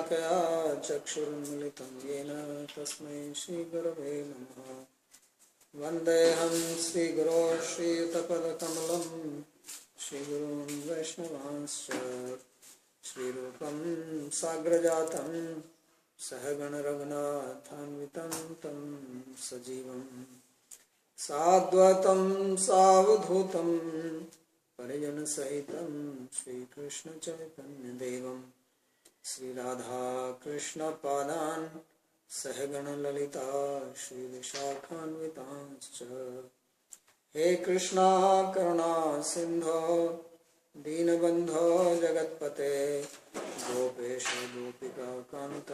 कया चक्षुरुन्मिलितं येन तस्मै श्रीगुरवे नमः। वन्देऽहं श्रीगुरो श्रीयुतपदकमलं श्रीगुरून् वैष्णवांश्च श्रीरूपं साग्रजातं सहगण रघुनाथान्वितं तं सजीवं साद्वैतं सावधूतं परिजनसहितं श्रीकृष्णचैतन्यदेवं श्रीराधाकृष्णपादान् सहगण ललिता श्रीविशाखान्वितांश्च। हे कृष्णा करुणा सिंधो दीनबंधो जगत्पते गोपेश गोपिका कांत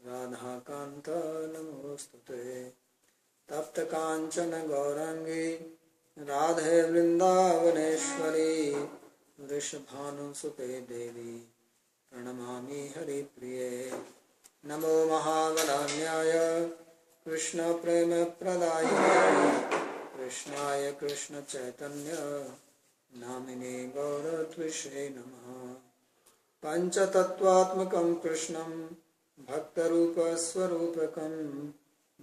राधा कांत नमोस्तुते। तप्त कांचन गौरांगी राधे वृंदावनेश्वरी वृषभानुसुते देवी प्रणमामि हरिप्रिये। नमो महावदान्याय कृष्ण प्रेम प्रदायिने कृष्णाय कृष्ण चैतन्य नामिने गौरत्विषे नमः। पंचतत्वात्मकं कृष्णं भक्तरूप स्वरूपकं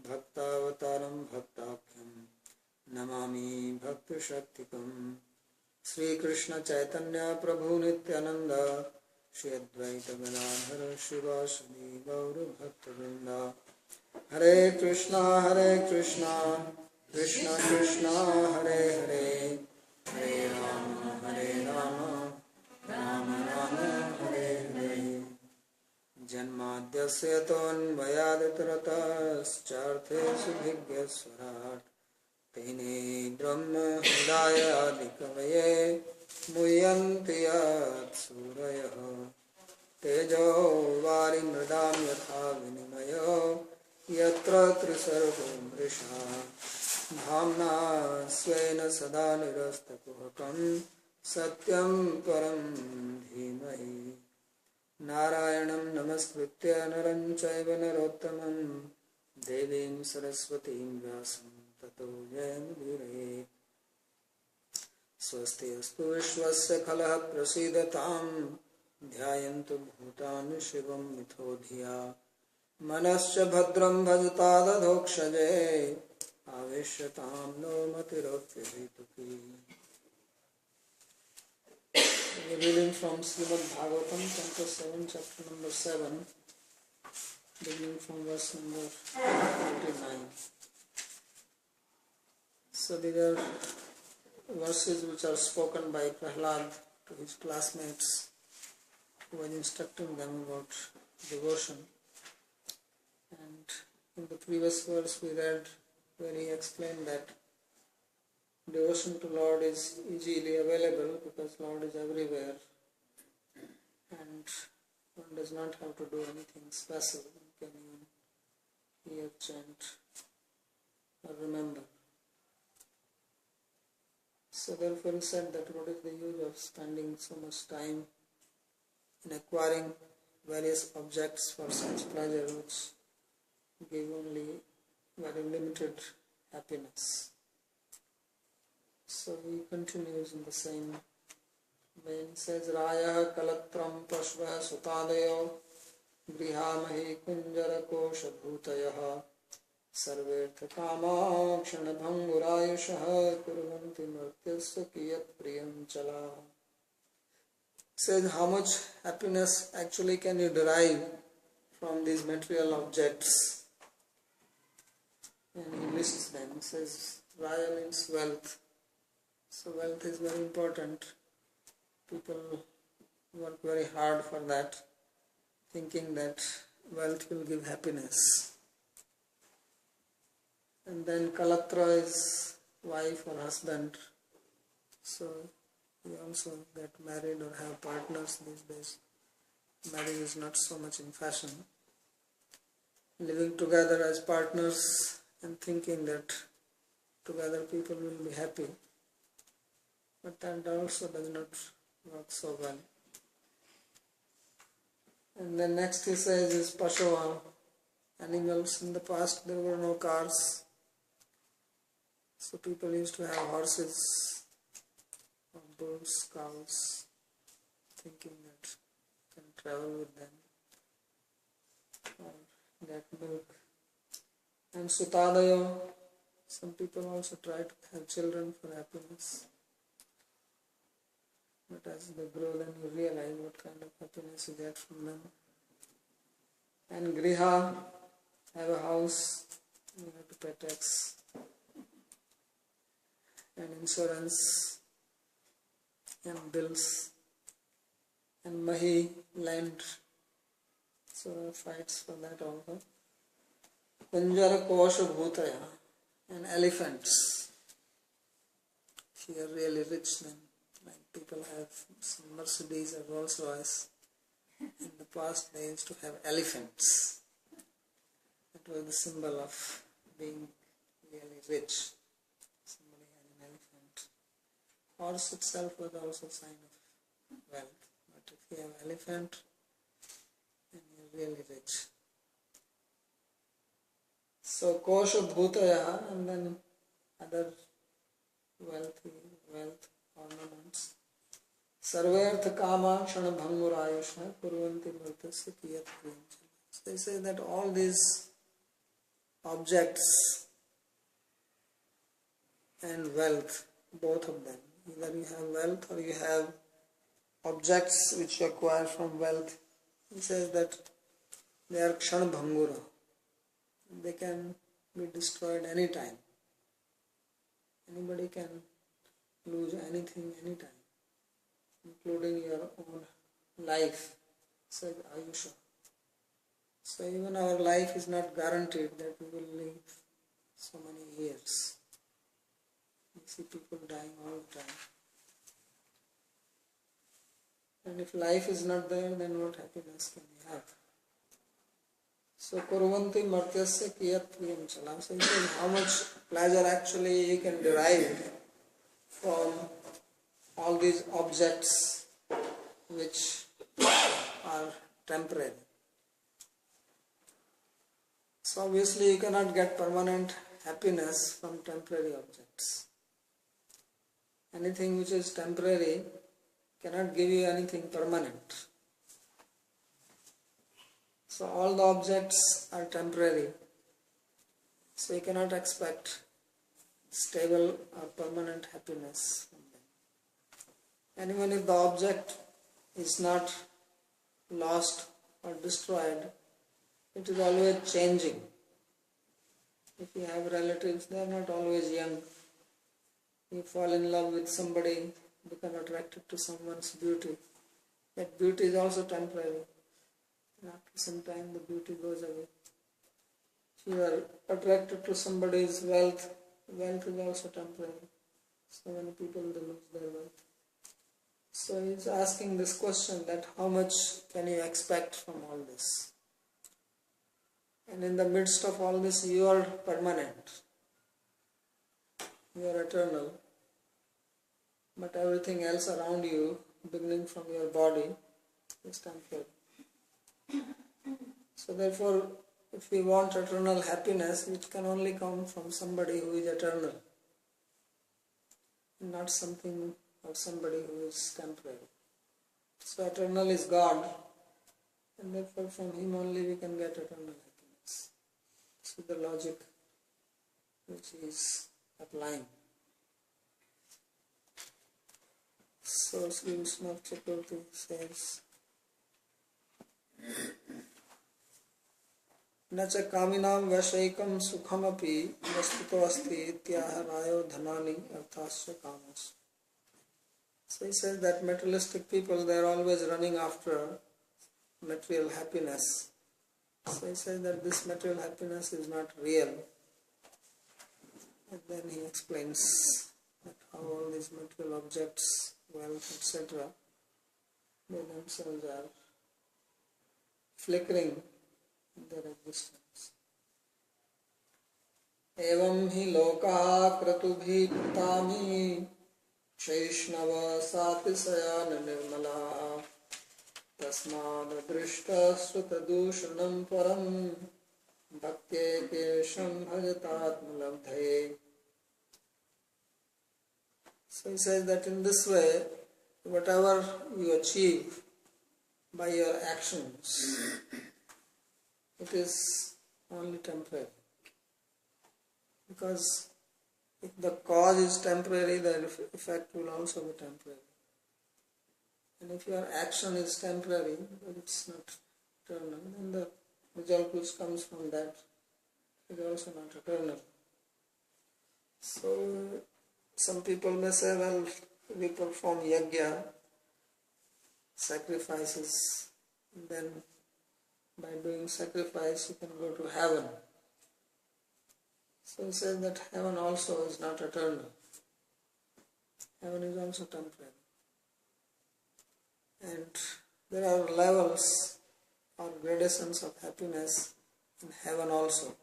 भक्तावतारं भक्ताख्यं नमामि भक्तशक्तिकं। श्री कृष्ण चैतन्य प्रभु नित्यानंद श्री अद्वैत गदाधर शिवासदि गौर भक्तवृंद। हरे कृष्णा कृष्ण कृष्ण हरे हरे हरे राम राम राम हरे हरे। जन्माद्यस्य तोऽन्वयादितरतश्चार्थेषु तेने ब्रह्म हृदय आदिकवये मुह्यन्ति यत् सूरयः। तेजो वारिमृदां यथा विनिमयो यत्र त्रिसर्गो मृषा धाम्ना स्वेन सदा निरस्तकुहकं सत्यं परं धीमहि। नारायणं नमस्कृत्य नरं चैव नरोत्तमं देवीं सरस्वतीं व्यासं ततो जयमुदीरयेत्। स्वस्ति अस्तु विश्वस्य खलः प्रसीदतां ध्यायन्तु भूतानि शिवं मिथो धिया। मनश्च भद्रं भजता दधोक्षजे आवेश्यतां no मतिरोप्यहेतुकी। Reading from Srimad Bhagavatam, Canto 7, chapter number 7, beginning from verse number 29. So these are verses which are spoken by Prahlad to his classmates, who was instructing them about devotion. And in the previous verse we read where he explained that devotion to Lord is easily available because Lord is everywhere and one does not have to do anything special. One can even hear, chant or remember. So therefore he said that what is the use of spending so much time in acquiring various objects for such pleasure which give only very limited happiness. So he continues in the same vein. He says, Raya kalatram pashva sutadayo grihamahi kunjara kosha bhutayaha sarvertha kama kshana bhangurayushaha kurvanti martyasya kiyat priyam chala. Says, how much happiness actually can you derive from these material objects? And he lists them. He says, Raya means wealth. So wealth is very important. People work very hard for that, thinking that wealth will give happiness. And then Kalatra is wife or husband. So you also get married or have partners these days. Marriage is not so much in fashion. Living together as partners and thinking that together people will be happy. But that also does not work so well. And then next he says is Pashava, animals. In the past there were no cars. So people used to have horses or bulls, cows, thinking that can travel with them. get milk. And Sutadayo, some people also try to have children for happiness. But as they grow, then you realize what kind of happiness you get from them. And Griha, have a house, you have to pay tax. And insurance, and bills, and Mahi, land. So fights for that also. Kunjara Kosha Bhutaya, and elephants. If you are really rich, then like people have some Mercedes or Rolls Royce. In the past they used to have elephants. That was the symbol of being really rich. Somebody had an elephant. Horse itself was also a sign of wealth. But if you have elephant, then you're really rich. So Kosha Bhutaya, and then other wealth ornaments. Sarvartha Kama Shana Bhangurayusha Kurvanti Murtasya Kiyat Kriyamchala. So they say that all these objects and wealth, both of them, either you have wealth or you have objects which you acquire from wealth, he says that they are Kshan Bhangura. They can be destroyed anytime. Anybody can lose anything anytime, including your own life, says Ayusha. So even our life is not guaranteed that we will live so many years. You see people dying all the time. And if life is not there, then what happiness can we have? So Kurvanti Martyasya Kiyat Priyam Chalam. So he says how much pleasure actually you can derive from all these objects which are temporary. So obviously you cannot get permanent happiness from temporary objects. Anything which is temporary cannot give you anything permanent. So all the objects are temporary. So you cannot expect stable or permanent happiness from them. And even if the object is not lost or destroyed, it is always changing. If you have relatives, they are not always young. You fall in love with somebody, become attracted to someone's beauty. That beauty is also temporary. And after some time the beauty goes away. If you are attracted to somebody's wealth, wealth is also temporary. So many people, they lose their wealth. So he is asking this question, that how much can you expect from all this? And in the midst of all this, you are permanent. You are eternal. But everything else around you, beginning from your body, is temporary. So therefore, if we want eternal happiness, it can only come from somebody who is eternal, not something or somebody who is temporary. So eternal is God, and therefore from Him only we can get eternal happiness. This is the logic which He is applying. So Sri Vishnu Chakravarti says, Nacha kaminam vasaikam sukhamapi vastuto asti ityaha rayo dhanani arthasya kamas. So he says that materialistic people, they are always running after material happiness. So he says that this material happiness is not real. And then he explains that how all these material objects, wealth, etc., they themselves are flickering in their existence. Evam hi loka kratubhi pratami Shaishnava satisayana nirmala tasmad drishta sutadushanam param bhakte kesham bhajatatmalabdhaye. So he says that in this way, whatever you achieve by your actions, it is only temporary. Because if the cause is temporary, the effect will also be temporary. And if your action is temporary, but it's not eternal, then the result which comes from that is also not eternal. So, some people may say, well, we perform yajna, sacrifices, and then by doing sacrifice you can go to heaven. So he says that heaven also is not eternal. Heaven is also temporary. And there are levels or gradations of happiness in heaven also.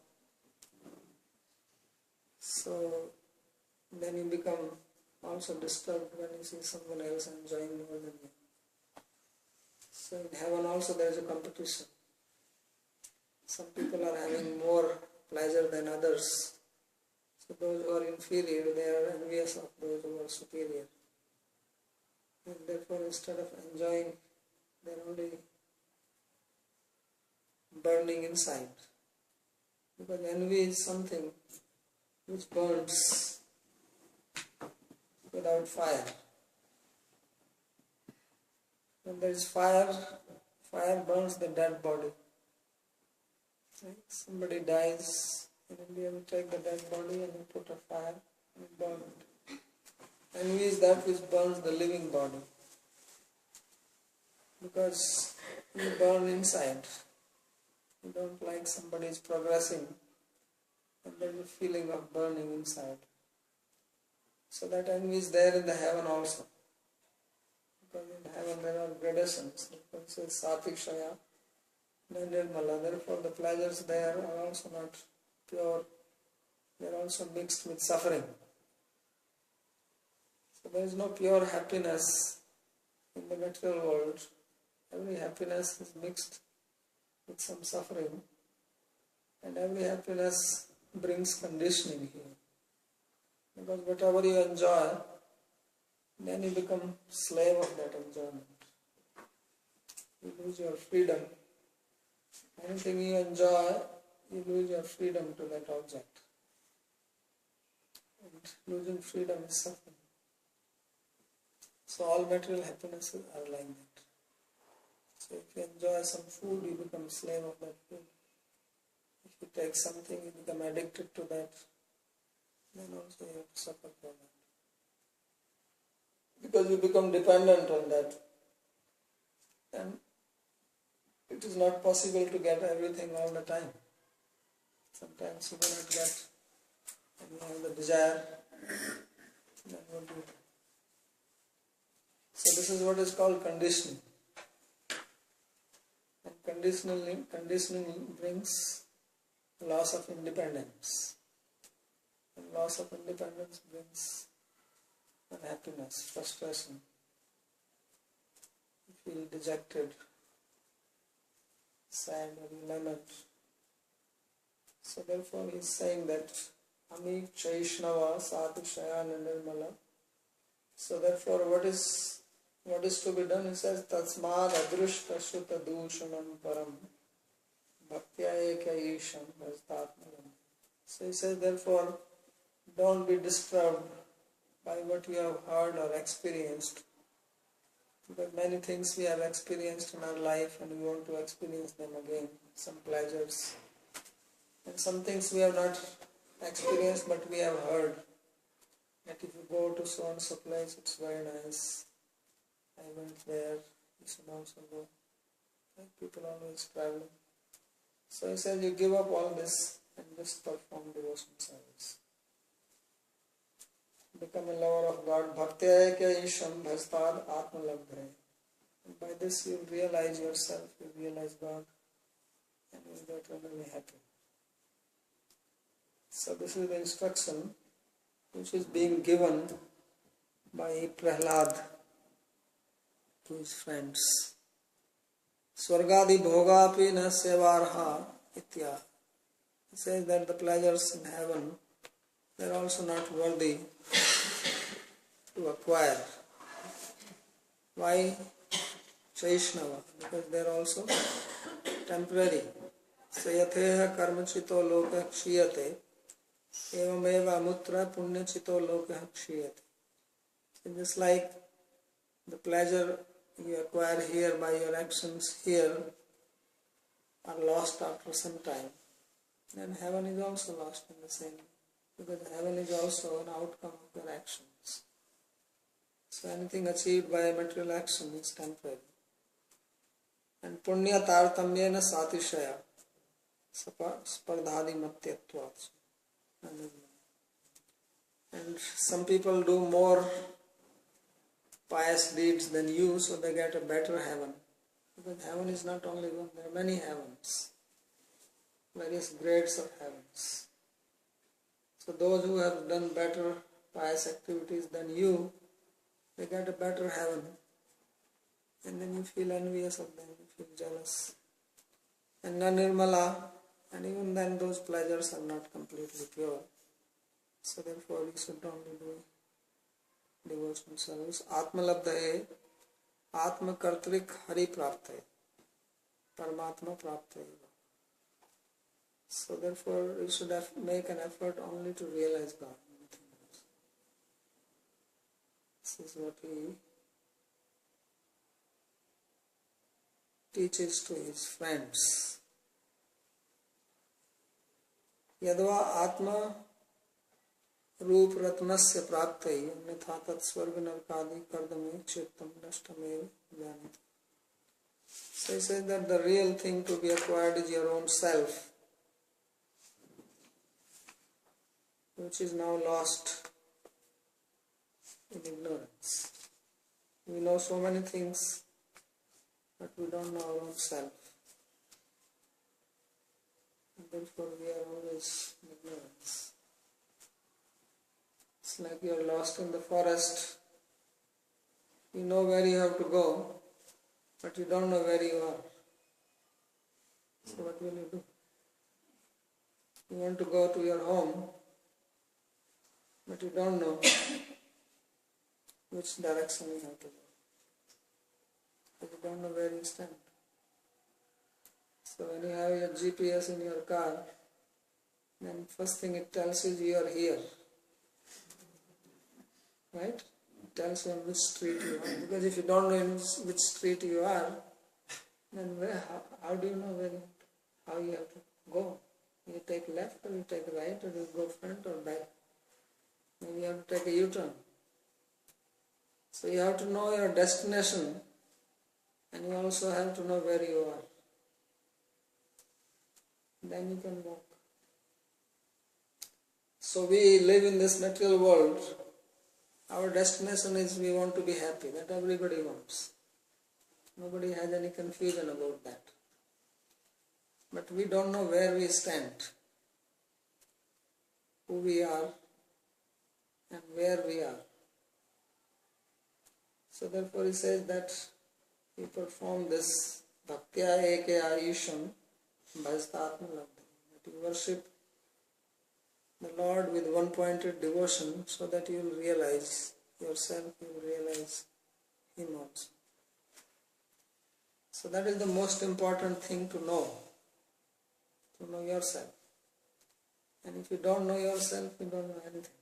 So then you become also disturbed when you see someone else enjoying more than you. So in heaven also there is a competition. Some people are having more pleasure than others. So those who are inferior, they are envious of those who are superior. And therefore instead of enjoying, they are only burning inside. Because envy is something which burns without fire. When there is fire, fire burns the dead body. Right? Somebody dies, in India we take the dead body and we put a fire and burn it. Envy is that which burns the living body. Because you burn inside. You don't like somebody is progressing, and there is a feeling of burning inside. So that envy is there in the heaven also. Because in heaven there are gradations. It says Satvik Shaya, then Nirmala. Therefore the pleasures there are also not pure. They are also mixed with suffering. So there is no pure happiness in the material world. Every happiness is mixed with some suffering. And every happiness brings conditioning here. Because whatever you enjoy, then you become slave of that enjoyment. You lose your freedom. Anything you enjoy, you lose your freedom to that object. And losing freedom is suffering. So all material happinesses are like that. So if you enjoy some food, you become slave of that food. If you take something, you become addicted to that, then also you have to suffer for that. Because you become dependent on that. And it is not possible to get everything all the time. Sometimes you will not get, and you have the desire, then what do you do? So this is what is called conditioning. And conditioning brings loss of independence. And loss of independence brings unhappiness, frustration. You feel dejected, sad, or you lament. So therefore he is saying that Ami Chaishnava Sadhu Shayana Nirmala. So therefore what is to be done? He says Tatsmad Adrushta Shuta Dushanam Param Bhaktya Eka Isham Bhajtatmaram. So he says therefore don't be disturbed by what you have heard or experienced. Because many things we have experienced in our life and we want to experience them again. Some pleasures. And some things we have not experienced but we have heard. That if you go to so and so place, it's very nice. I went there, you should also go. Like people always travel. So he says you give up all this and just perform devotion service. Become a lover of God. Bhaktya Ekya Isham Bhastad Atmalabdhaya. And by this you will realize yourself, you will realize God, and you will be eternally happy. So this is the instruction which is being given by Prahlad to his friends. Swargadi bhogapi na sevarha itya. He says that the pleasures in heaven, they are also not worthy to acquire. Why? Chaishnava, because they are also temporary. So yatheha karmachito loka kshiyate evameva amutra punyachito loka kshiyate. So just like the pleasure you acquire here by your actions here are lost after some time, then heaven is also lost in the same way, because heaven is also an outcome of your actions. So anything achieved by material action is temporary. And punya tartamyena satishaya spardhadi matyatvat. And some people do more pious deeds than you, so they get a better heaven. Because heaven is not only one, there are many heavens, various grades of heavens. So those who have done better pious activities than you, they get a better heaven. And then you feel envious of them, you feel jealous. And nirmala, and even then those pleasures are not completely pure. So therefore we should only do devotional service. Atma labdhaye, atma kartrik hari praptaye, paramatma praptaye. So therefore we should make an effort only to realize God. This is what he teaches to his friends. Yadva atma रूप रत्नस्य प्राप्तये अन्यथा तत्स्वर्ग नरकादि कर्दमे चित्तम नष्टमेव ज्ञानित. So he says that the real thing to be acquired is your own self, which is now lost in ignorance. We know so many things, but we don't know our own self. And therefore we are always in ignorance. It's like you are lost in the forest. You know where you have to go, but you don't know where you are. So what will you do? You want to go to your home, but you don't know which direction you have to go, because you don't know where you stand. So when you have your GPS in your car, then first thing it tells you you are here. Right? It tells you on which street you are. Because if you don't know in which street you are, then how do you know how you have to go? You take left or you take right, or you go front or back. Maybe you have to take a U-turn. So you have to know your destination, and you also have to know where you are. Then you can walk. So we live in this material world. Our destination is we want to be happy. That everybody wants. Nobody has any confusion about that. But we don't know where we stand, who we are, and where we are. So therefore he says that we perform this bhaktya eke ayusham bhajtatma labdha. That you worship the Lord with one-pointed devotion, so that you will realize yourself, you will realize Him also. So that is the most important thing to know yourself. And if you don't know yourself, you don't know anything.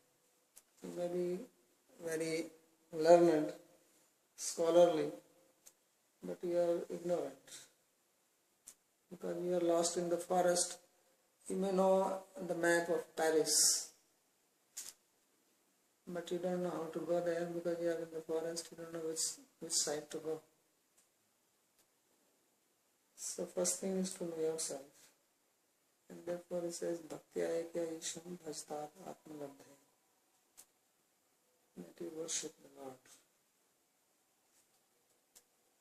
You may be very learned, scholarly, but you are ignorant, because you are lost in the forest. You may know the map of Paris, but you don't know how to go there, because you are in the forest, you don't know which side to go. So first thing is to know yourself. And therefore he says, Bhaktya ekya isham bhajtat atmalabdhe. That you worship the Lord.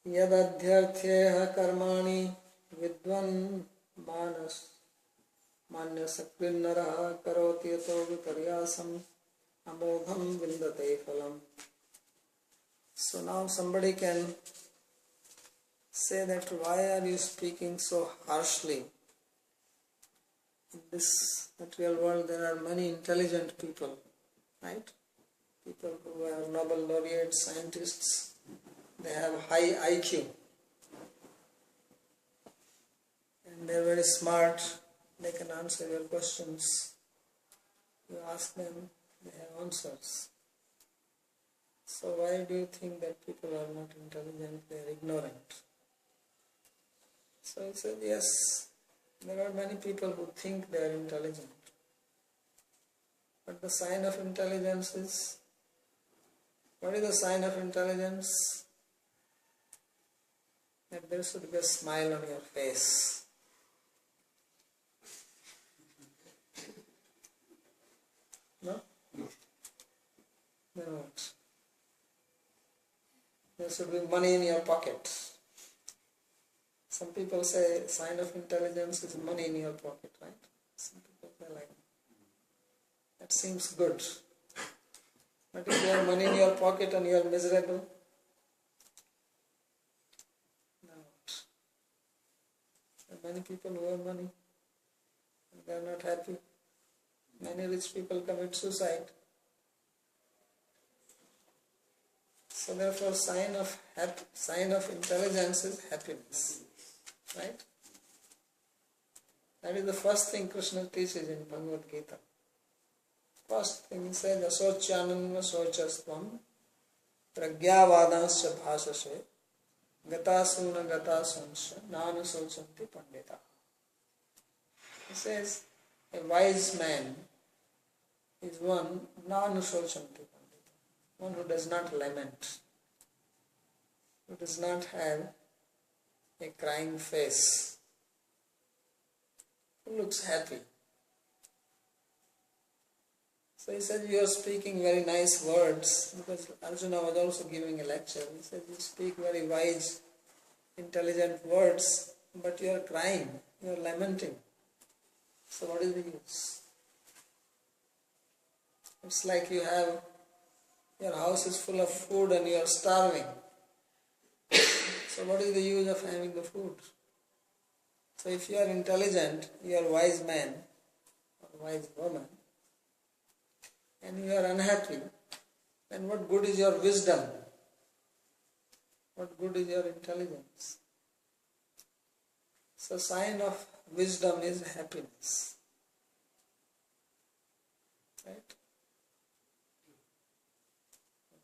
Yad adhyarthyeha karmani vidvan manas manya sakrinnaraha karoti yato viparyasam amogham vindate phalam. So now somebody can say that, why are you speaking so harshly? In this material world there are many intelligent people, right? People who are Nobel laureate scientists, they have high IQ. And and they're very smart, they can answer your questions. You ask them, they have answers. So why do you think that people are not intelligent, they are ignorant? So he said, yes, there are many people who think they are intelligent. But the sign of intelligence is, what is the sign of intelligence? That there should be a smile on your face. No? Then what? There should be money in your pocket. Some people say sign of intelligence is money in your pocket, right? Some people say like that seems good. But if you have money in your pocket and you are miserable, no. There are many people who have money and they are not happy. Many rich people commit suicide. So therefore, sign of intelligence is happiness, right? That is the first thing Krishna teaches in Bhagavad Gita. First thing he says, asocyananva sochastvam pragyavadansya bhasashe gatasuna gatasansya nanu sochanti pandita. He says, a wise man is one nanu sochanti pandita, one who does not lament, who does not have a crying face, who looks happy. So he said, you are speaking very nice words, because Arjuna was also giving a lecture. He said, you speak very wise, intelligent words, but you are crying, you are lamenting. So what is the use? It's like your house is full of food and you are starving. So what is the use of having the food? So if you are intelligent, you are a wise man or wise woman, and you are unhappy, then what good is your wisdom? What good is your intelligence? So sign of wisdom is happiness. Right?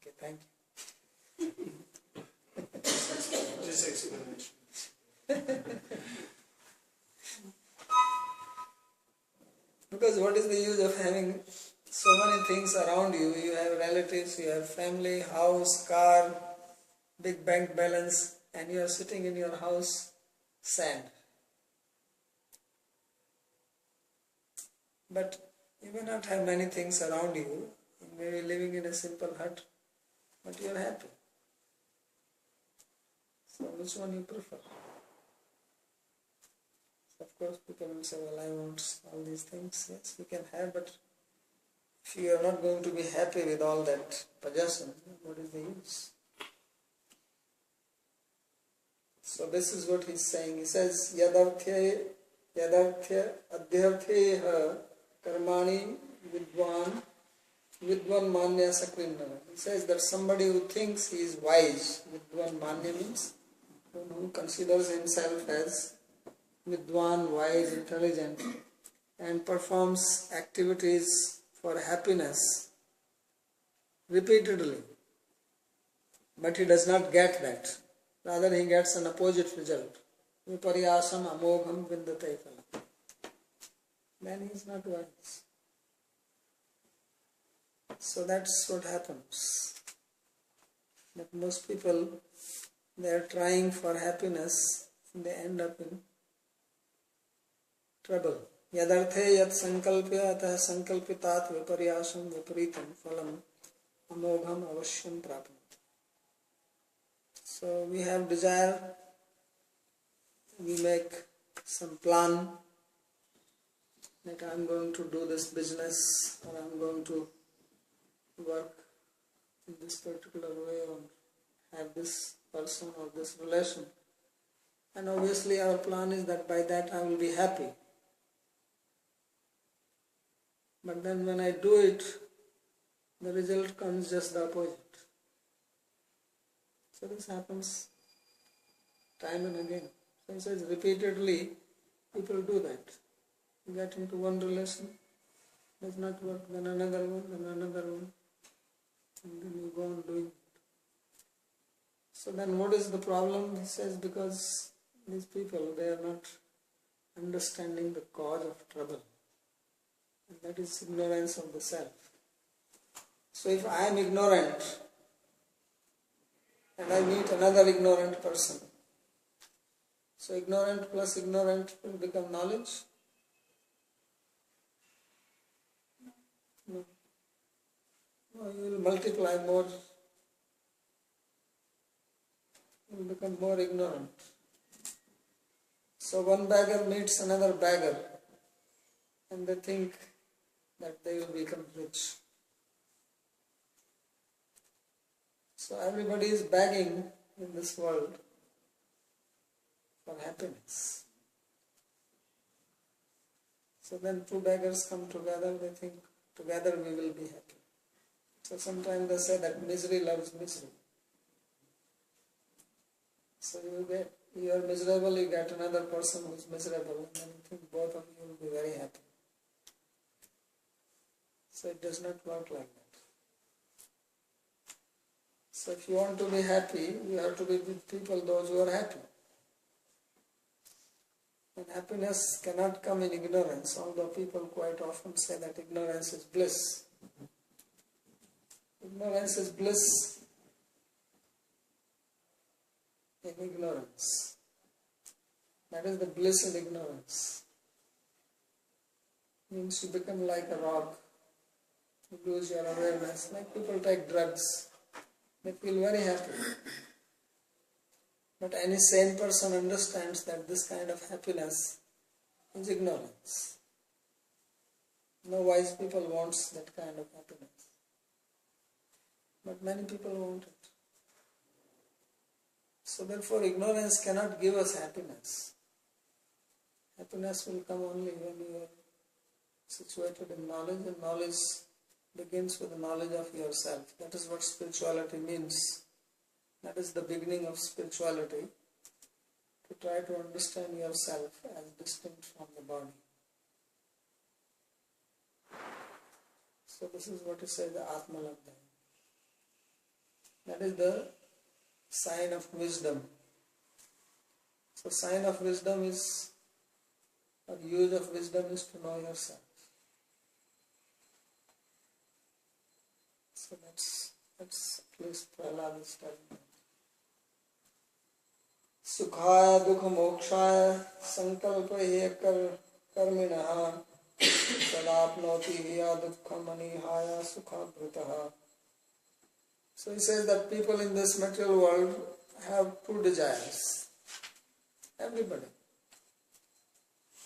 Okay, thank you. This explanation. Because what is the use of having so many things around you? You have relatives, you have family, house, car, big bank balance, and you are sitting in your house sad. But you may not have many things around you, you may be living in a simple hut, but you are happy. So which one you prefer? Of course people will say, well, I want all these things. Yes, you can have, but if you are not going to be happy with all that possession, what is the use? So this is what he is saying. He says, yadarthya adhyartheha karmani vidwan manya sakrinnana. He says that somebody who thinks he is wise, vidwan manya means one who considers himself as vidwan, wise, intelligent, and performs activities for happiness repeatedly, but he does not get that. Rather, he gets an opposite result. Viparyasam amogham vindate phalam. Then he is not wise. So that's what happens. That most people, they are trying for happiness, and they end up in trouble. Yadarthe yat sankalpya atah sankalpitat viparyasam viparitam phalam amogham avashyam prapam. So we have desire, we make some plan that I am going to do this business, or I am going to work in this particular way, or have this person or this relation. And obviously our plan is that by that I will be happy. But then when I do it, the result comes just the opposite. So this happens time and again. So he says repeatedly, People do that. You get into one relation, does not work, then another one, and then you go on doing it. So then what is the problem? He says because these people, they are not understanding the cause of trouble. And that is ignorance of the self. So if I am ignorant and I meet another ignorant person, so ignorant plus ignorant will become knowledge? No. No, you will multiply more, you will become more ignorant. So one beggar meets another beggar and they think that they will become rich. So everybody is begging in this world for happiness. So then two beggars come together, they think together we will be happy. So sometimes they say that misery loves misery. So you are miserable, you get another person who is miserable, and then you think both of you will be very happy. So it does not work like that. So if you want to be happy, you have to be with people, those who are happy. And happiness cannot come in ignorance, although people quite often say that ignorance is bliss. Ignorance is bliss in ignorance. That is the bliss in ignorance. Means you become like a rock. You lose your awareness. Like people take drugs. They feel very happy. But any sane person understands that this kind of happiness is ignorance. No wise people wants that kind of happiness. But many people want it. So therefore ignorance cannot give us happiness. Happiness will come only when you are situated in knowledge, and knowledge begins with the knowledge of yourself. That is what spirituality means. That is the beginning of spirituality, to try to understand yourself as distinct from the body. So this is what is said, the Atmalabdha. That is the sign of wisdom. So sign of wisdom is, or use of wisdom is to know yourself. So that's at least Prahlad is telling me. Sukhaya dukha mokshaya sankalpa ekar karminaha sadapnoti hiya dukha manihaya sukha brutaha. So he says that people in this material world have two desires. Everybody.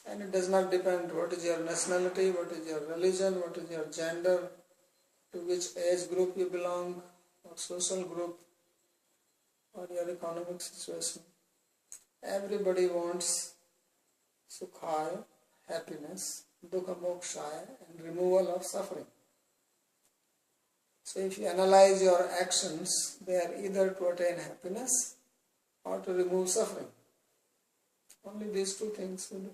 And it does not depend what is your nationality, what is your religion, what is your gender, to which age group you belong, or social group, or your economic situation. Everybody wants sukhaya, happiness, dukha mokshaya, and removal of suffering. So if you analyze your actions, they are either to attain happiness or to remove suffering. Only these two things we do.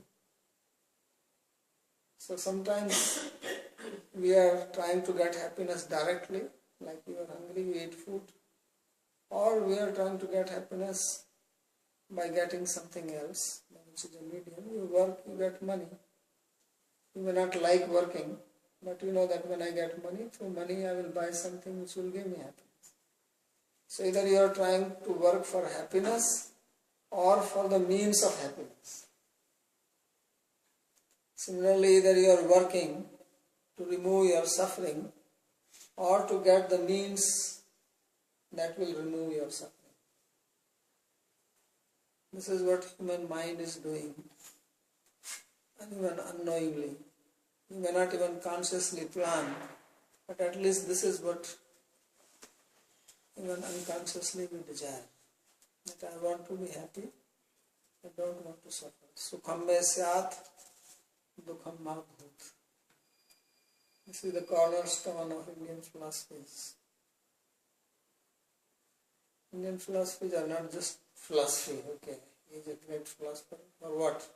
So sometimes we are trying to get happiness directly, like you are hungry, you eat food, or we are trying to get happiness by getting something else, which is a medium. You work, you get money. You may not like working, but you know that when I get money, through money I will buy something which will give me happiness. So either you are trying to work for happiness or for the means of happiness. Similarly, either you are working to remove your suffering or to get the means that will remove your suffering. This is what human mind is doing, and even unknowingly. You may not even consciously plan, but at least this is what even unconsciously we desire. That I want to be happy, I don't want to suffer. Sukham me syat, dukham ma bhut. This is the cornerstone of Indian philosophies. Indian philosophies are not just philosophy, okay, he is a great philosopher, or what?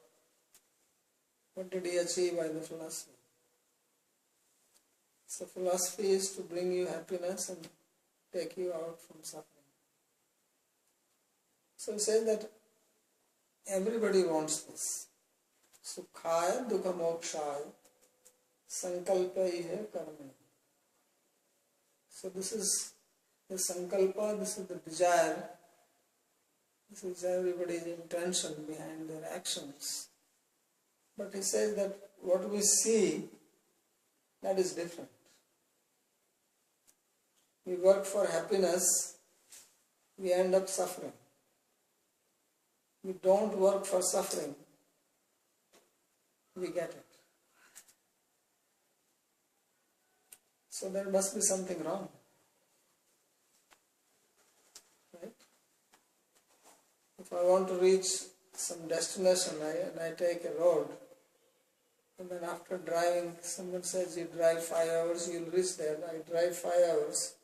What did he achieve by the philosophy? So philosophy is to bring you happiness and take you out from suffering. So he says that everybody wants this. Sukhaya dukha mokshaya sankalpa ihe karma. So this is the sankalpa, this is the desire, this is everybody's intention behind their actions. But he says that what we see, that is different. We work for happiness, we end up suffering. We don't work for suffering, we get it. So there must be something wrong. Right? If I want to reach some destination and I take a road, and then after driving, someone says you drive 5 hours, you'll reach there. I drive 5 hours,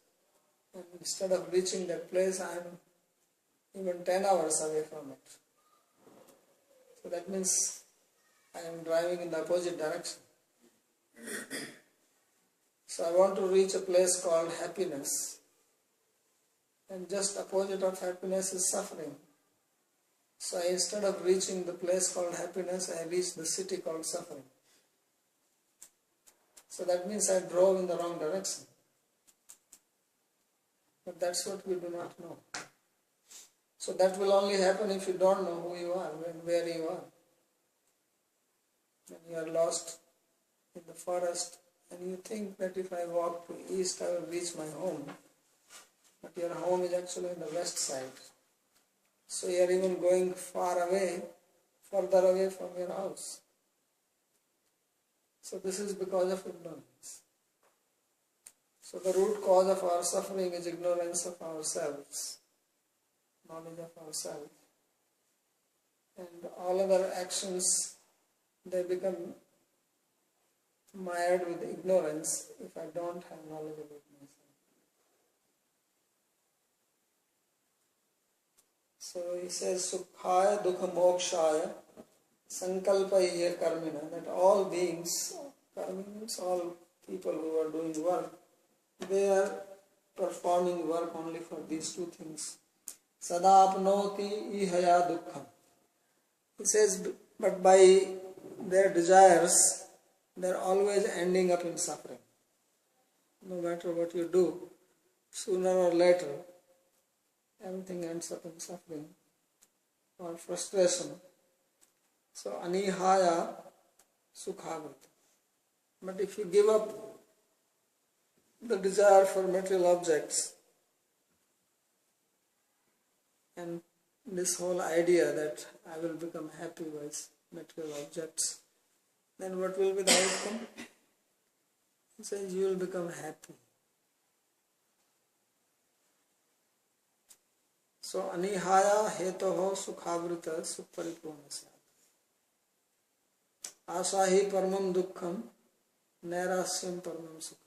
and instead of reaching that place, I'm even 10 hours away from it. So that means I am driving in the opposite direction. So I want to reach a place called happiness, and just opposite of happiness is suffering. So instead of reaching the place called happiness, I reach the city called suffering. So that means I drove in the wrong direction. But that's what we do not know. So that will only happen if you don't know who you are and where you are. When you are lost in the forest and you think that if I walk to east I will reach my home, but your home is actually on the west side. So you are even going far away, further away from your house. So this is because of ignorance. So the root cause of our suffering is ignorance of ourselves, knowledge of ourselves. And all other actions, they become mired with ignorance if I don't have knowledge about myself. So he says, Sukhaya dukha mokshaya sankalpaiya karmina, that all beings, karma means all people who are doing work, they are performing work only for these two things. Sadapnoti ihaya dukkham. He says, but by their desires, they are always ending up in suffering. No matter what you do, sooner or later, everything ends up in suffering or frustration. So anihaya sukhavrita. But if you give up the desire for material objects and this whole idea that I will become happy with material objects, then what will be the outcome? He says you will become happy. So anihaya hetoho sukhavrita suparipurnasya. Asahi paramam dukkham nairasyam paramam sukham.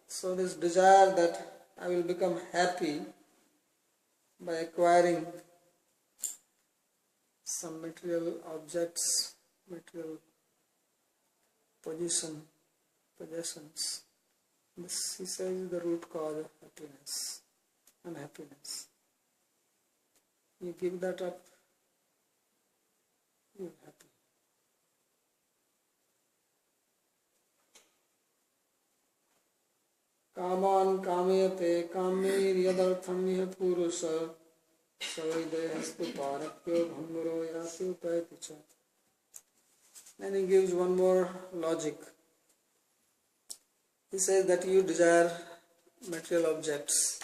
So this desire that I will become happy by acquiring some material objects, material possessions, this, he says, is the root cause of happiness, unhappiness. You give that up, you are happy. Kaman kamyate kamir yadartham iha purusha savidehastu parakyo bhangaro yasi upayaticha. Then he gives one more logic. He says that you desire material objects,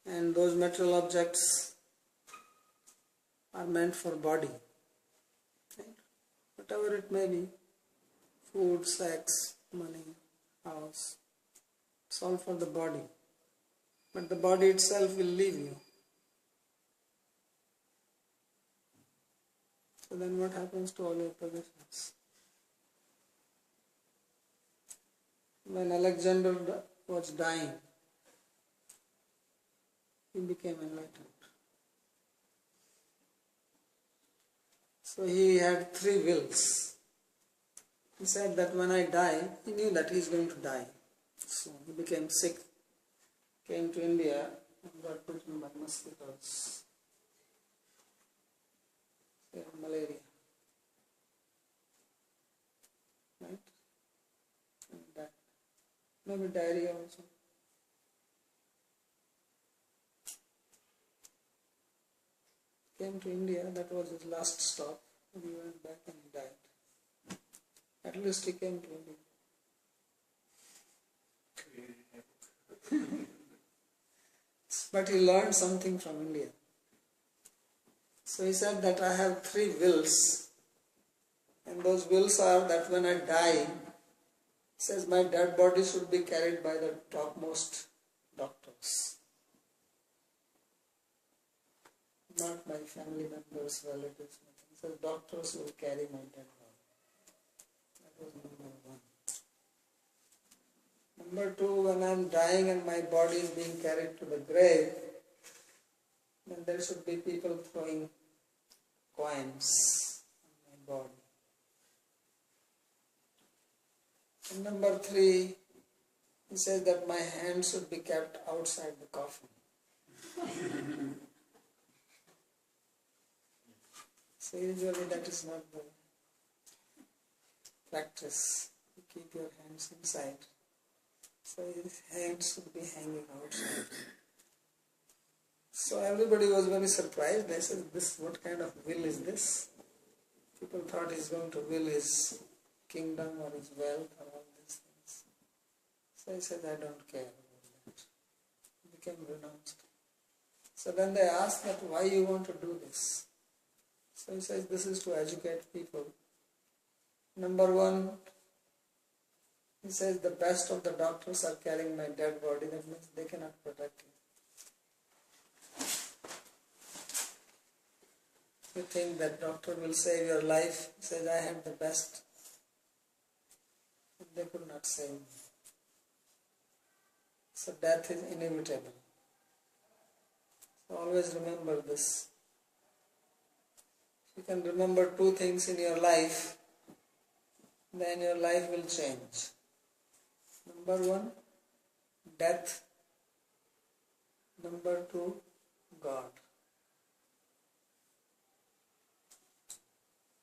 and those material objects are meant for body. Right? Whatever it may be, food, sex, money, house, it's all for the body. But the body itself will leave you. So then what happens to all your possessions? When Alexander was dying, he became enlightened. So he had three wills. He said that when I die, he knew that he is going to die. So he became sick, came to India and got bitten by mosquitoes. Malaria. Right? And that. Maybe diarrhea also. Came to India, that was his last stop. And he went back and he died. At least he came to India. But he learned something from India. So he said that I have three wills. And those wills are that when I die, he says my dead body should be carried by the topmost doctors. Not my family members, relatives. He says doctors will carry my dead body. That was number one. Number two, when I am dying and my body is being carried to the grave, then there should be people throwing coins on my body. And number three, he says that my hand should be kept outside the coffin. So usually that is not the practice. You keep your hands inside. So his hands should be hanging outside. So everybody was very surprised. They said, what kind of will is this? People thought he's going to will his kingdom or his wealth or all these things. So he said, I don't care about that. He became renounced. So then they asked that why you want to do this? So he says, this is to educate people. Number one, he says the best of the doctors are carrying my dead body. That means they cannot protect it. You think that doctor will save your life? He says, I had the best. They could not save me. So death is inevitable. So always remember this. You can remember two things in your life, then your life will change. Number one, death. Number two, God.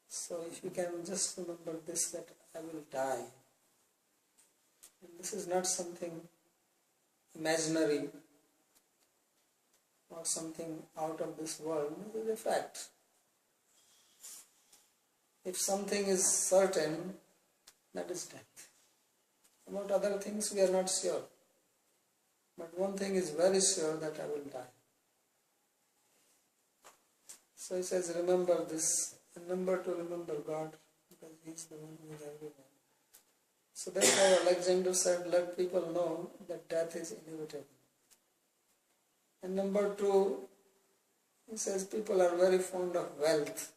So if you can just remember this, that I will die. And this is not something imaginary or something out of this world. This is a fact. If something is certain, that is death. About other things we are not sure. But one thing is very sure, that I will die. So he says, remember this. And number two, remember God, because He is the one who is everywhere. So therefore Alexander said, let people know that death is inevitable. And number two, he says, people are very fond of wealth.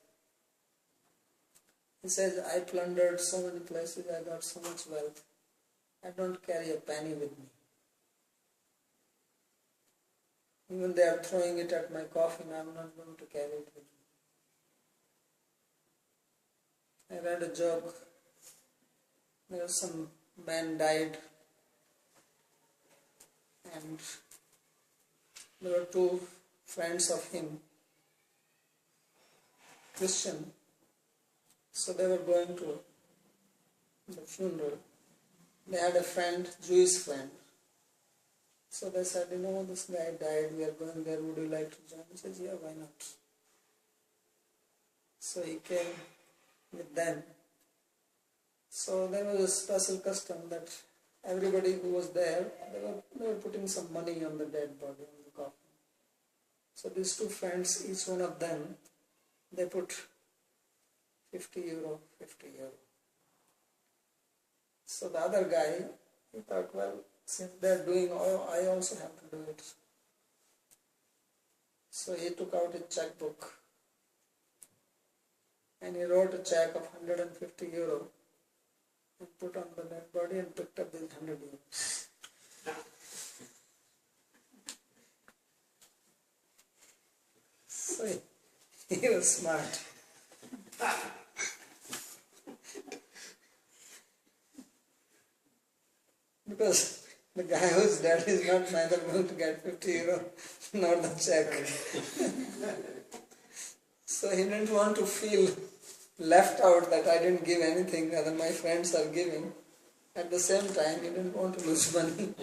He says, I plundered so many places, I got so much wealth. I don't carry a penny with me. Even they are throwing it at my coffin, I am not going to carry it with me. I read a joke. There was some man died and there were two friends of him, Christian. So they were going to the funeral. They had a friend, Jewish friend. So they said, this guy died, we are going there, would you like to join? He says, yeah, why not? So he came with them. So there was a special custom that everybody who was there, they were putting some money on the dead body, on the coffin. So these two friends, each one of them, they put 50 euro. So the other guy, he thought, well, since they are doing all, I also have to do it. So he took out a checkbook and he wrote a check of 150 euro and put on the dead body and picked up these 100 euros. So he was smart. Because the guy whose dad is not neither going to get 50 euro nor the check. So he didn't want to feel left out that I didn't give anything other my friends are giving. At the same time, he didn't want to lose money.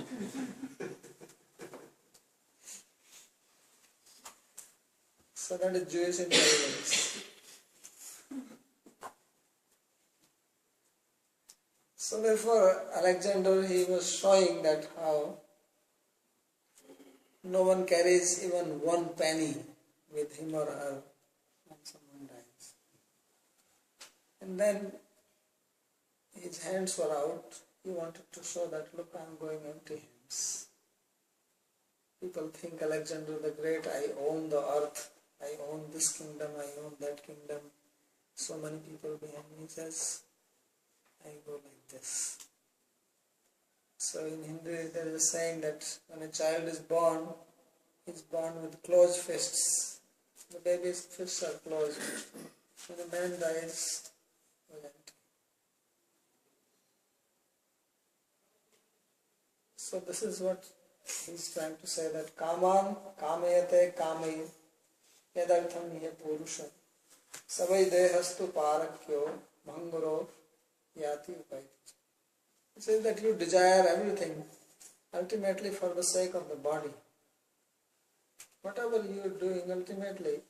So that is Jewish intelligence. So therefore, Alexander, he was showing that how no one carries even one penny with him or her when someone dies. And then his hands were out. He wanted to show that, look, I am going empty hands. People think Alexander the Great, I own the earth, I own this kingdom, I own that kingdom. So many people behind me. He says, I go like this. So in Hindu there is a saying that when a child is born, he is born with closed fists. The baby's fists are closed. When a man dies, he is empty. So this is what he is trying to say, that kaman kamayate kamai yadartham ye purusha savai dehastu parakyo bhanguro yati upaiti. It says that you desire everything ultimately for the sake of the body. Whatever you are doing ultimately,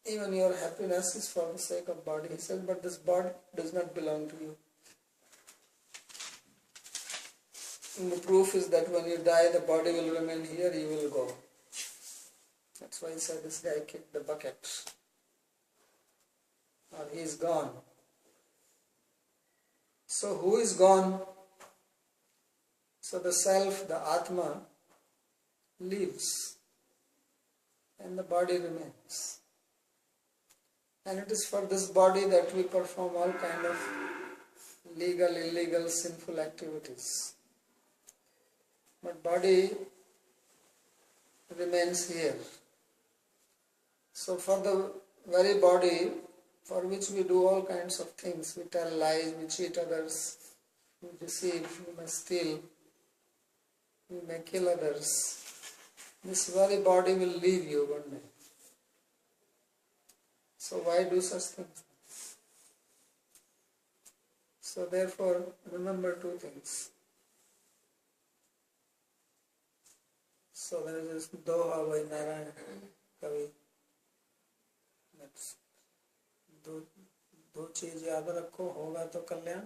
even your happiness is for the sake of body. He says, but this body does not belong to you. And the proof is that when you die, the body will remain here, you will go. That's why he said this guy kicked the bucket. Or he is gone. So who is gone? So the self, the Atma, leaves and the body remains. And it is for this body that we perform all kind of legal, illegal, sinful activities. But body remains here. So for the very body for which we do all kinds of things, we tell lies, we cheat others, we deceive, we may steal, we may kill others. This very body will leave you one day. So why do such things? So therefore, remember two things. So there is this Doha by Narayana Kavi. That's दो चीज याद रखो, होगा तो कल्याण,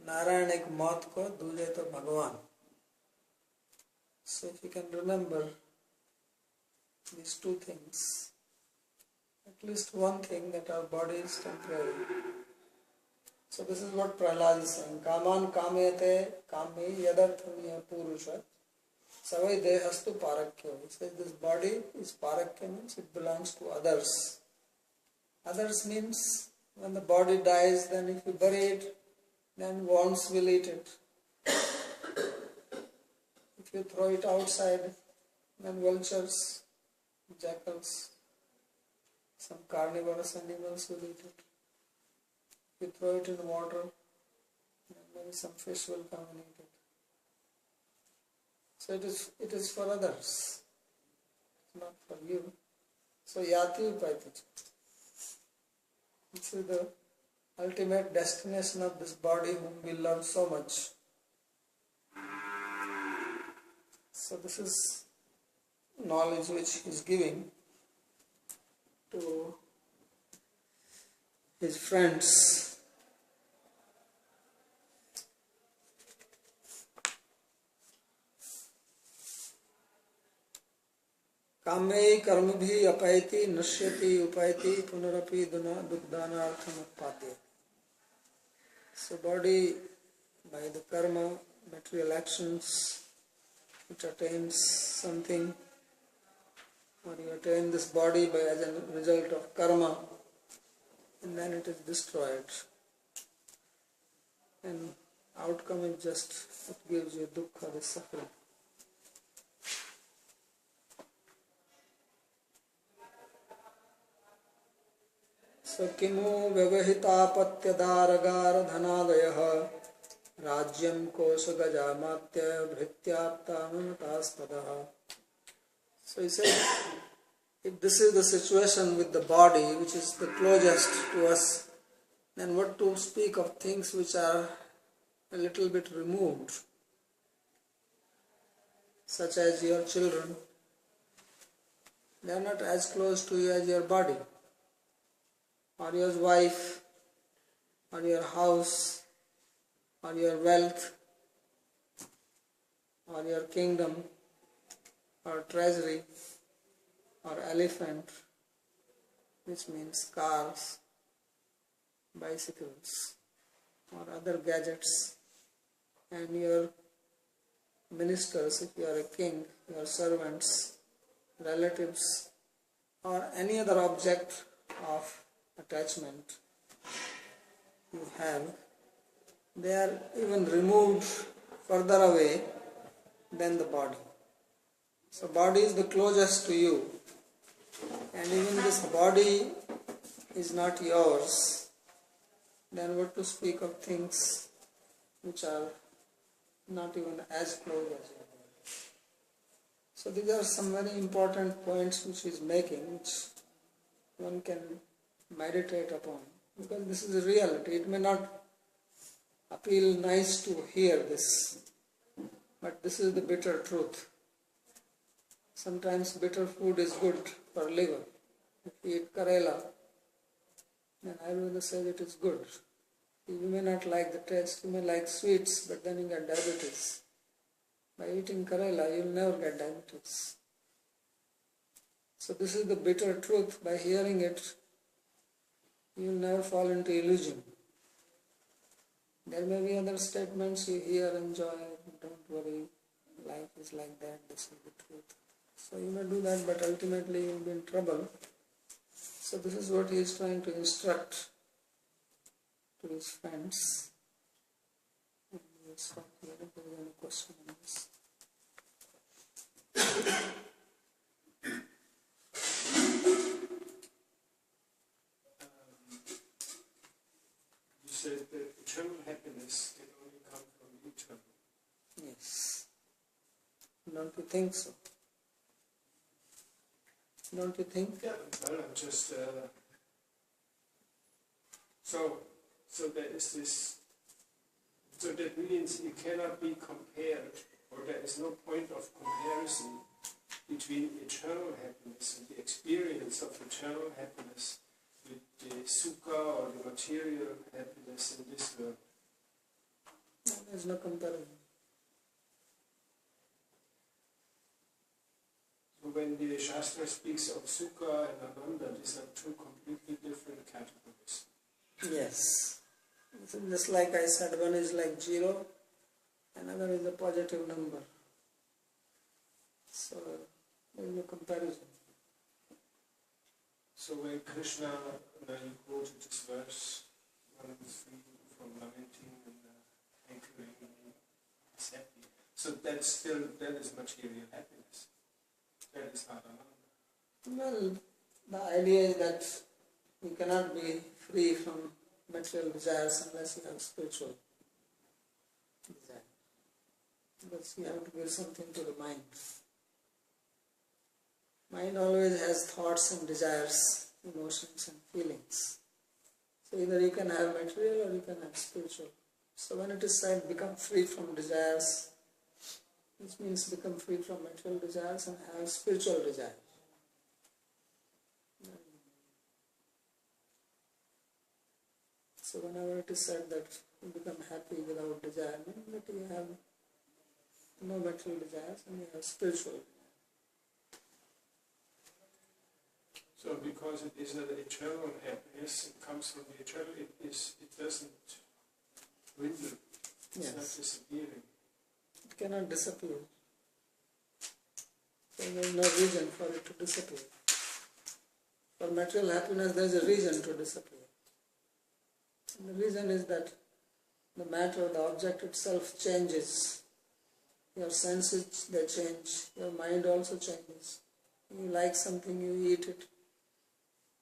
नारायण एक मौत को, दूजे तो भगवान. So if you can remember these two things, at least one thing, that our body is temporary. So this is what Prahlad is saying. Kaman kamyate kami yadarthamiya purusha savai dehastu parakya. He says this body is parakya, means it belongs to others. Others means when the body dies, then if you bury it, then worms will eat it. If you throw it outside, then vultures, jackals, some carnivorous animals will eat it. If you throw it in water, then maybe some fish will come and eat it. So it is for others, not for you. So yati upaiti. This is the ultimate destination of this body whom we love so much. So this is knowledge which he is giving to his friends. कामे कर्म भी अपैति नश्यति उपैति पुनरपि दुग्धानार्थम उत्पाद्य. So body, by the karma, material actions, it attains something, or you attain this body by as a result of karma, and then it is destroyed. And outcome is just, it gives you dukkha, the suffering. So kimu vyavahitāpatyadāragar dhanādayah Rajyam kosa gajamatya bhrityapta mamataspadaha. So he said, if this is the situation with the body, which is the closest to us, then what to speak of things which are a little bit removed, such as your children. They are not as close to you as your body, or your wife, or your house, or your wealth, or your kingdom, or treasury, or elephant, which means cars, bicycles, or other gadgets, and your ministers, if you are a king, your servants, relatives, or any other object of attachment you have, they are even removed further away than the body. So body is the closest to you, and even this body is not yours, then what to speak of things which are not even as close as you. So these are some very important points which he is making, which one can meditate upon, because this is a reality. It may not appeal nice to hear this, but this is the bitter truth. Sometimes bitter food is good for liver. If you eat Karela, then Ayurveda says it is good. You may not like the taste, you may like sweets, but then you get diabetes. By eating Karela, you will never get diabetes. So this is the bitter truth. By hearing it, you will never fall into illusion. There may be other statements you hear, enjoy, don't worry, life is like that, this is the truth. So you may do that, but ultimately you will be in trouble. So this is what he is trying to instruct to his friends. And we will stop here if there is any question on this. You said that eternal happiness can only come from eternal. Yes. Don't you think so? Don't you think? Yeah, well, I'm just... So there is this... So that means it cannot be compared, or there is no point of comparison between eternal happiness and the experience of eternal happiness with the sukha or the material happiness in this world. No, there is no comparison. So when the Shastra speaks of sukha and ananda, these are two completely different categories. Yes. So just like I said, one is like 0, another is a positive number. So there is no comparison. So when Krishna, now you quoted this verse, one of the three from lamenting and anchoring, is happy. So that is material happiness. That is not ananda. Well, the idea is that you cannot be free from material desires unless you have spiritual desire. Because you have to give something to the mind. Mind always has thoughts and desires, emotions and feelings. So either you can have material or you can have spiritual. So when it is said become free from desires, this means become free from material desires and have spiritual desires. So whenever it is said that you become happy without desire, means that you have no material desires and you have spiritual. So because it is an eternal happiness, it comes from the eternal, it doesn't dwindle, it's not disappearing. It cannot disappear. So there is no reason for it to disappear. For material happiness there is a reason to disappear. And the reason is that the matter, the object itself changes. Your senses, they change. Your mind also changes. You like something, you eat it.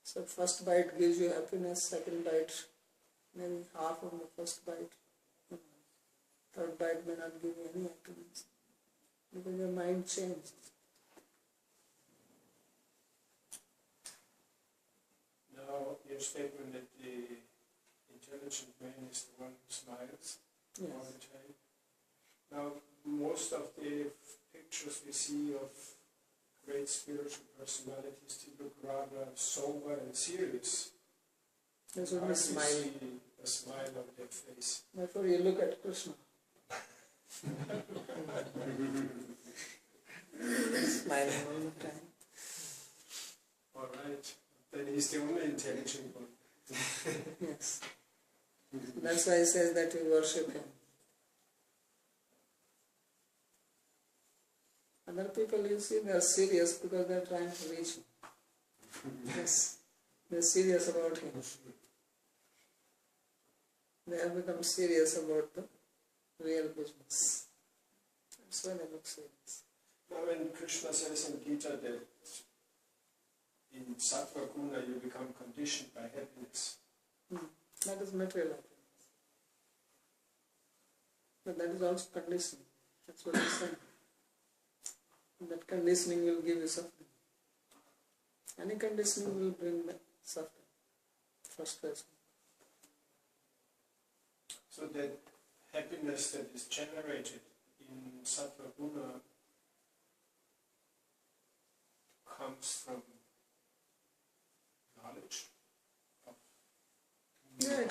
So first bite gives you happiness, second bite maybe half of the first bite, third bite may not give you any happiness because your mind changed. Now, your statement that the intelligent man is the one who smiles all the time. Now, most of the pictures we see of great spiritual personalities, they look rather sober and serious. There's only smile. See a smile on their face. Therefore you look at Krishna. Smiling all the time. All right. Then he's the only intelligent one. Yes. That's why he says that you worship him. Other people, you see, they are serious because they are trying to reach him. Yes. They are serious about him. They have become serious about the real business. That's why they look serious. Now when Krishna says in Gita that in Sattva Guna you become conditioned by happiness. That is material happiness. But that is also conditioning. That's what he's saying. And that conditioning will give you suffering. Any conditioning will bring suffering, frustration. So that happiness that is generated in Sattva Guna comes from knowledge of it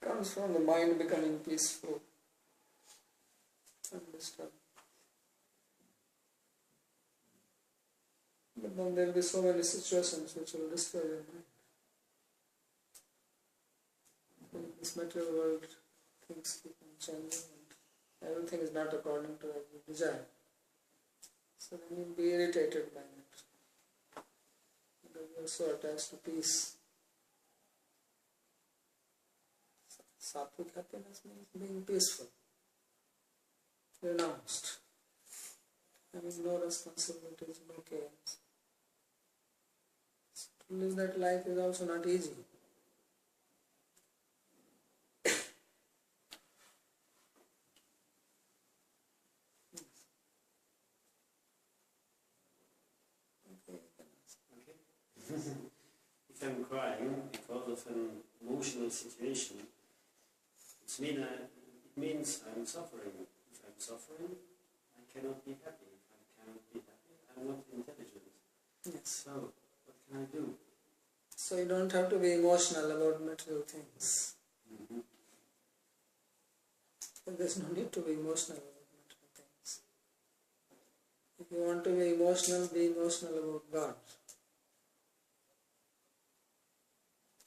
comes from the mind becoming peaceful, undisturbed. But then there will be so many situations which will destroy your mind. In this material world, things keep on changing and everything is not according to your desire. So then you'll be irritated by it. Because you are so attached to peace. Sattvic happiness means being peaceful, renounced, having no responsibilities, no cares. So to live that life is also not easy. If I'm crying because of an emotional situation, it means I'm suffering. If I'm suffering, I cannot be happy. If I cannot be happy, I'm not intelligent. Yes. So, what can I do? So you don't have to be emotional about material things. There's no need to be emotional about material things. If you want to be emotional about God.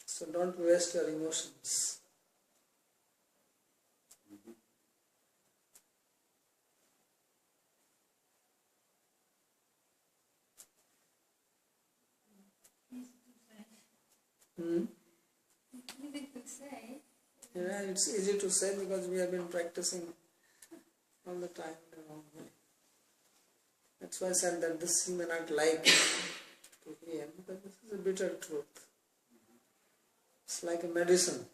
So don't waste your emotions. Easy to say. Yeah, it's easy to say because we have been practicing all the time the wrong way. That's why I said that this you may not like to hear because this is a bitter truth. It's like a medicine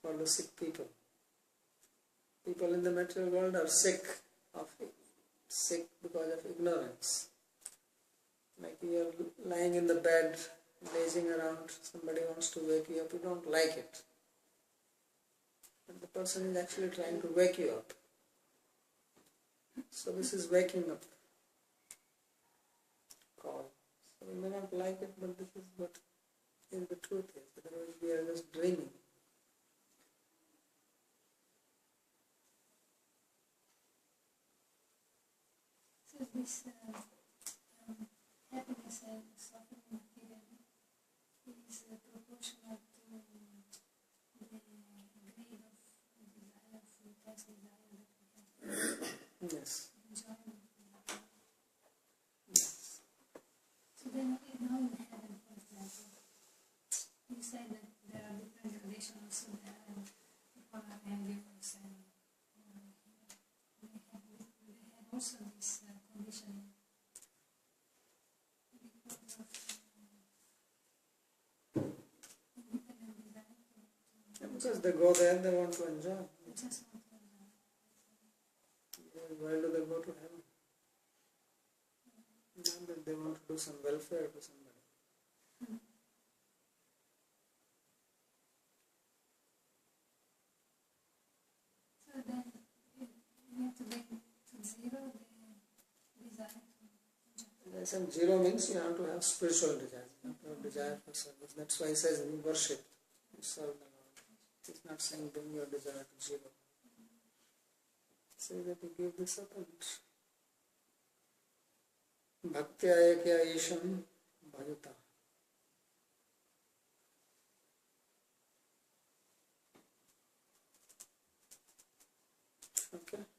for the sick people. People in the material world are sick because of ignorance. Like you are lying in the bed, lazing around, somebody wants to wake you up, you don't like it. But the person is actually trying to wake you up. So this is waking up call. So you may not like it, but this is what is the truth is. Otherwise we are just dreaming. So this happiness and suffering material is proportional to the grade of desire, of intense desire that we have. Yes. Enjoyment. Yes. So then, now in heaven, for example, you say that there are different gradations also there, and people are ambiguous, and they have also this conditioning because of Because they go there, they want to enjoy. They just want to Why do they go to heaven? Not that they want to do some welfare to somebody. So then you need to bring to zero the desire to I said zero means you have to have spiritual desire. You have to have desire for service. That's why he says you worship, you serve the Lord. He's not saying bring your desire to zero. Say that you give this up and bhaktya ekya isham bhajata. Okay.